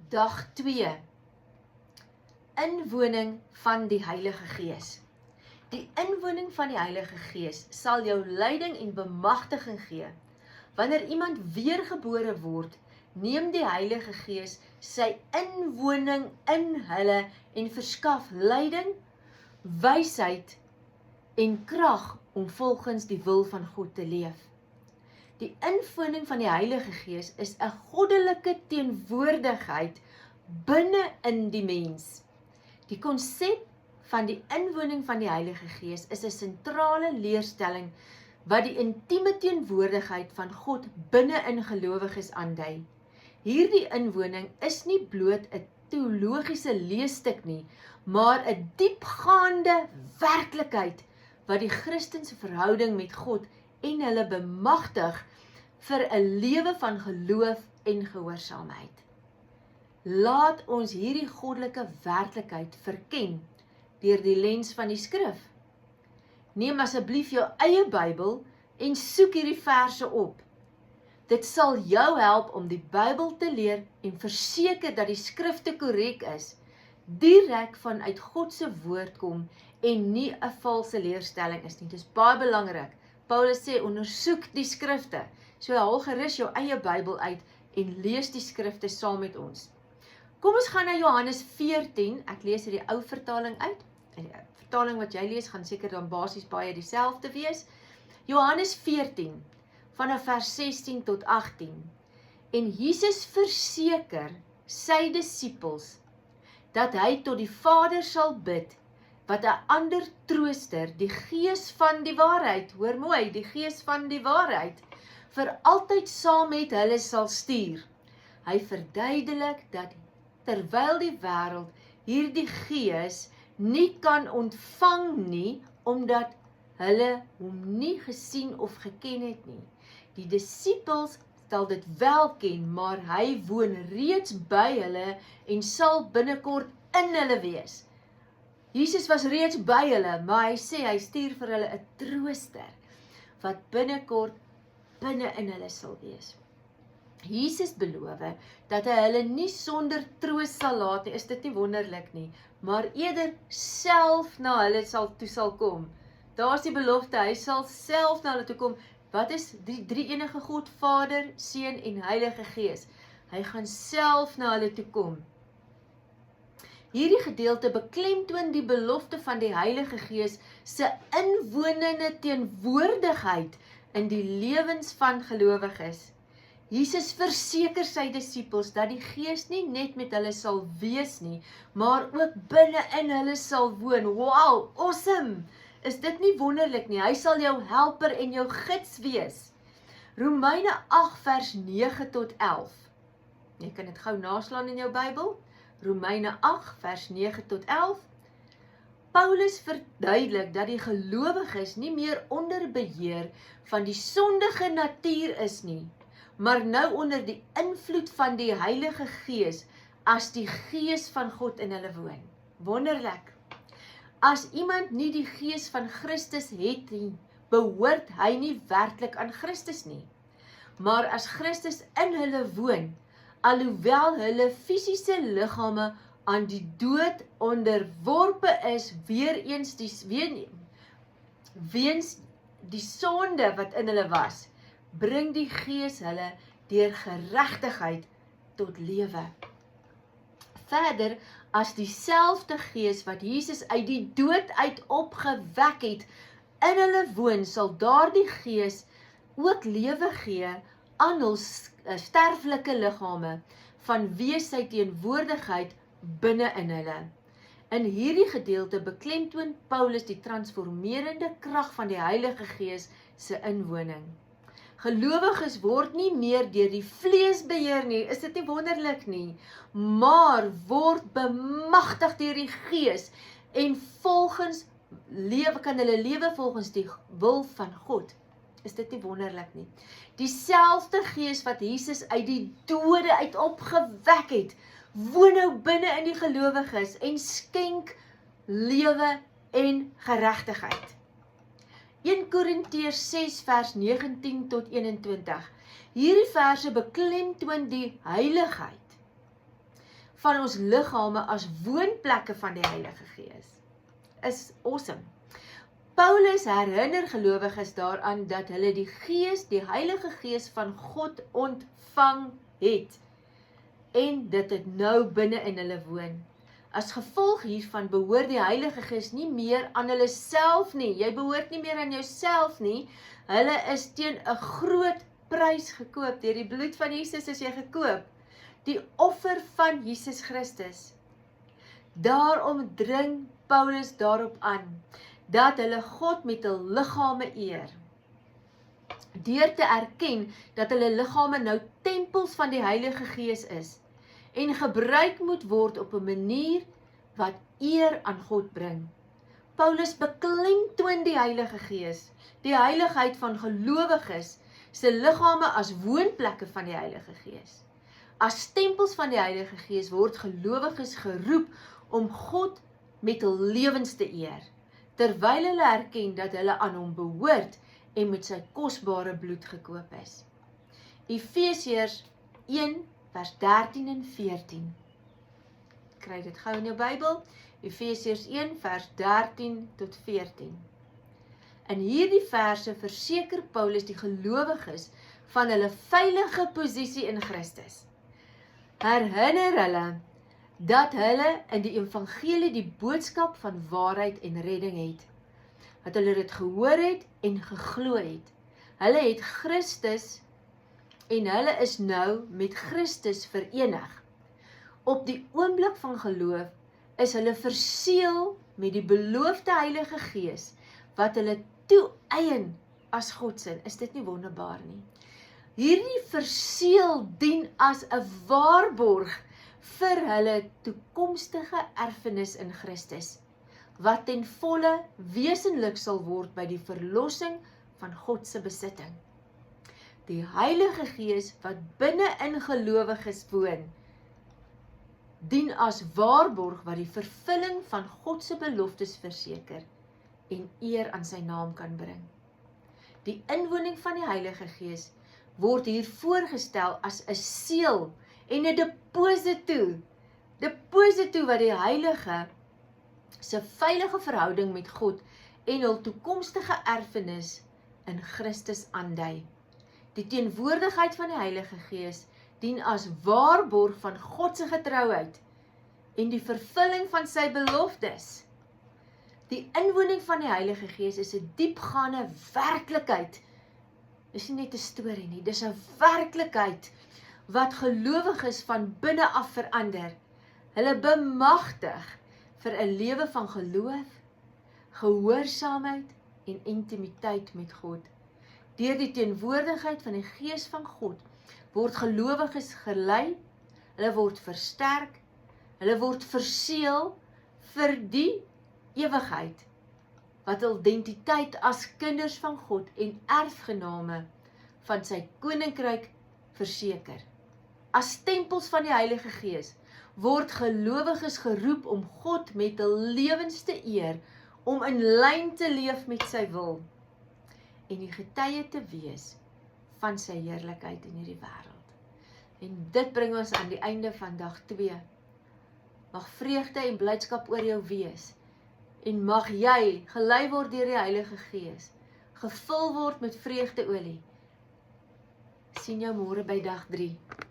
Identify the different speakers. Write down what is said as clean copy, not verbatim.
Speaker 1: Dag 2. Inwoning van die Heilige Gees. Die inwoning van die Heilige Gees sal jou leiding en bemagtiging gee. Wanneer iemand weergebore word, neem die Heilige Gees sy inwoning in hulle en verskaf leiding, wysheid en krag om volgens die wil van God te leef. Die inwoning van die Heilige Gees is 'n goddelike teenwoordigheid binne in die mens. Die konsep van die inwoning van die Heilige Gees is 'n sentrale leerstelling wat die intieme teenwoordigheid van God binne in gelowiges aandui. Hierdie inwoning is nie bloot 'n teologiese leesstuk nie, maar 'n diepgaande werklikheid wat die Christen se verhouding met God en hulle bemagtig vir 'n lewe van geloof en gehoorsaamheid. Laat ons hierdie goddelike werklikheid verken deur die lens van die skrif. Neem asseblief jou eie Bybel en soek hierdie verse op. Dit sal jou help om die Bybel te leer en verseker dat die skrifte korrek is, direk vanuit God se woord kom en nie 'n valse leerstelling is nie. Dit is baie belangrik. Paulus sê, ondersoek die skrifte. So haal gerus jou eie Bybel uit en lees die skrifte saam met ons. Kom ons gaan na Johannes 14, ek lees hier die ou vertaling uit. Die vertaling wat jy lees gaan seker dan basies baie dieselfde wees. Johannes 14, vanaf vers 16 tot 18. En Jesus verseker sy disippels dat hy tot die Vader sal bid, wat 'n ander trooster, die Gees van die waarheid, hoor mooi, die Gees van die waarheid, vir altyd saam met hulle sal stuur. Hy verduidelik dat terwyl die wêreld hierdie Gees nie kan ontvang nie, omdat hulle hom nie gesien of geken het nie. Die disippels sal dit wel ken, maar hy woon reeds by hulle en sal binnekort in hulle wees. Jesus was reeds by hulle, maar hy sê hy stuur vir hulle 'n trooster wat binnekort binne in hulle sal wees. Jesus beloof dat hy hulle nie sonder troos sal laat nie, is dit nie wonderlik nie, maar eerder self na hulle sal kom. Daar is die belofte, hy sal self na hulle toe kom. Wat is die drie enige God, Vader, Seun en Heilige Gees? Hy gaan self na hulle toe kom. Hierdie gedeelte beklemtoon die belofte van die Heilige Gees se inwonende teenwoordigheid in die lewens van gelowiges. Jesus verseker sy disippels dat die Gees nie net met hulle sal wees nie, maar ook binne in hulle sal woon. Wow, awesome! Is dit nie wonderlik nie? Hy sal jou helper en jou gids wees. Romeine 8 vers 9 tot 11. Jy kan dit gou naslaan in jou Bybel. Romeine 8 vers 9 tot 11. Paulus verduidelik dat die gelowiges nie meer onder beheer van die sondige natuur is nie, maar nou onder die invloed van die Heilige Gees as die Gees van God in hulle woon. Wonderlik! As iemand nie die Gees van Christus het nie, behoort hy nie werklik aan Christus nie. Maar as Christus in hulle woon, alhoewel hulle fisiese liggame aan die dood onderworpe is, weens die sonde wat in hulle was, bring die Gees hulle deur geregtigheid tot lewe. Verder, as dieselfde Gees wat Jesus uit die dood uit opgewek het, in hulle woon, sal daardie Gees ook lewe gee aan hul sterflike liggame, vanweë sy teenwoordigheid binne in hulle. In hierdie gedeelte beklemtoon Paulus die transformerende krag van die Heilige Gees se inwoning. Gelowiges word nie meer deur die vlees beheer nie, is dit nie wonderlik nie, maar word bemagtig deur die Gees en kan hulle lewe volgens die wil van God. Is dit nie wonderlik nie? Dieselfde Gees wat Jesus uit die dode uit opgewek het, woon nou binne in die gelowiges en skenk lewe en geregtigheid. 1 Korintiërs 6 vers 19 tot 21. Hierdie verse beklemtoon die heiligheid van ons liggame as woonplekke van die Heilige Gees. Is awesome. Paulus herinner gelowiges daaraan dat hulle die Gees, die Heilige Gees van God ontvang het en dit het nou binne in hulle woon. As gevolg hiervan behoort die Heilige Gees nie meer aan hulle self nie. Jy behoort nie meer aan jouself nie. Hulle is teen 'n groot prys gekoop. Deur die bloed van Jesus is jy gekoop. Die offer van Jesus Christus. Daarom dring Paulus daarop aan dat hulle God met hul liggame eer. Deur te erken dat hulle liggame nou tempels van die Heilige Gees is en gebruik moet word op 'n manier wat eer aan God bring. Paulus beklemtoon die Heilige Gees, die heiligheid van gelowiges se liggame as woonplekke van die Heilige Gees. As tempels van die Heilige Gees word gelowiges geroep om God met hul lewens te eer, terwyl hulle erken dat hulle aan hom behoort en met sy kosbare bloed gekoop is. Efesiërs 1 vers 13 en 14. Kry dit gou in jou Bybel, Efesiërs 1 vers 13 tot 14. In hierdie verse verseker Paulus die gelowiges van hulle veilige posisie in Christus. Herinner hulle dat hulle in die evangelie die boodskap van waarheid en redding het. Dat hulle dit gehoor het en geglo het. Hulle het Christus en hulle is nou met Christus verenig. Op die oomblik van geloof is hulle verseël met die beloofde Heilige Gees wat hulle toeëien as Godsin. Is dit nie wonderbaar nie? Hierdie verseël dien as 'n waarborg vir hulle toekomstige erfenis in Christus, wat ten volle wesenlik sal word by die verlossing van God se besitting. Die Heilige Gees wat binne in gelowiges woon, dien as waarborg wat die vervulling van God se beloftes verseker en eer aan sy naam kan bring. Die inwoning van die Heilige Gees word hier voorgestel as 'n seël en 'n deposito wat die Heilige se veilige verhouding met God en hul toekomstige erfenis in Christus aandui. Die teenwoordigheid van die Heilige Gees dien as waarborg van God se getrouheid en die vervulling van sy beloftes. Die inwoning van die Heilige Gees is 'n diepgaande werklikheid. Dis nie net 'n storie nie, dis 'n werklikheid wat gelowiges van binne af verander. Hulle bemagtig vir 'n lewe van geloof, gehoorsaamheid en intimiteit met God. Deur die teenwoordigheid van die Gees van God word gelowiges gelei, hulle word versterk, hulle word verseël vir die ewigheid, wat hul identiteit as kinders van God en erfgename van sy koninkryk verseker. As tempels van die Heilige Gees word gelowiges geroep om God met hul lewens te eer, om in lyn te leef met sy wil en die getuie te wees van sy heerlikheid in hierdie wêreld. En dit bring ons aan die einde van dag 2. Mag vreugde en blydskap oor jou wees en mag jy gelei word deur die Heilige Gees, gevul word met vreugdeolie. Sien jou môre by dag 3.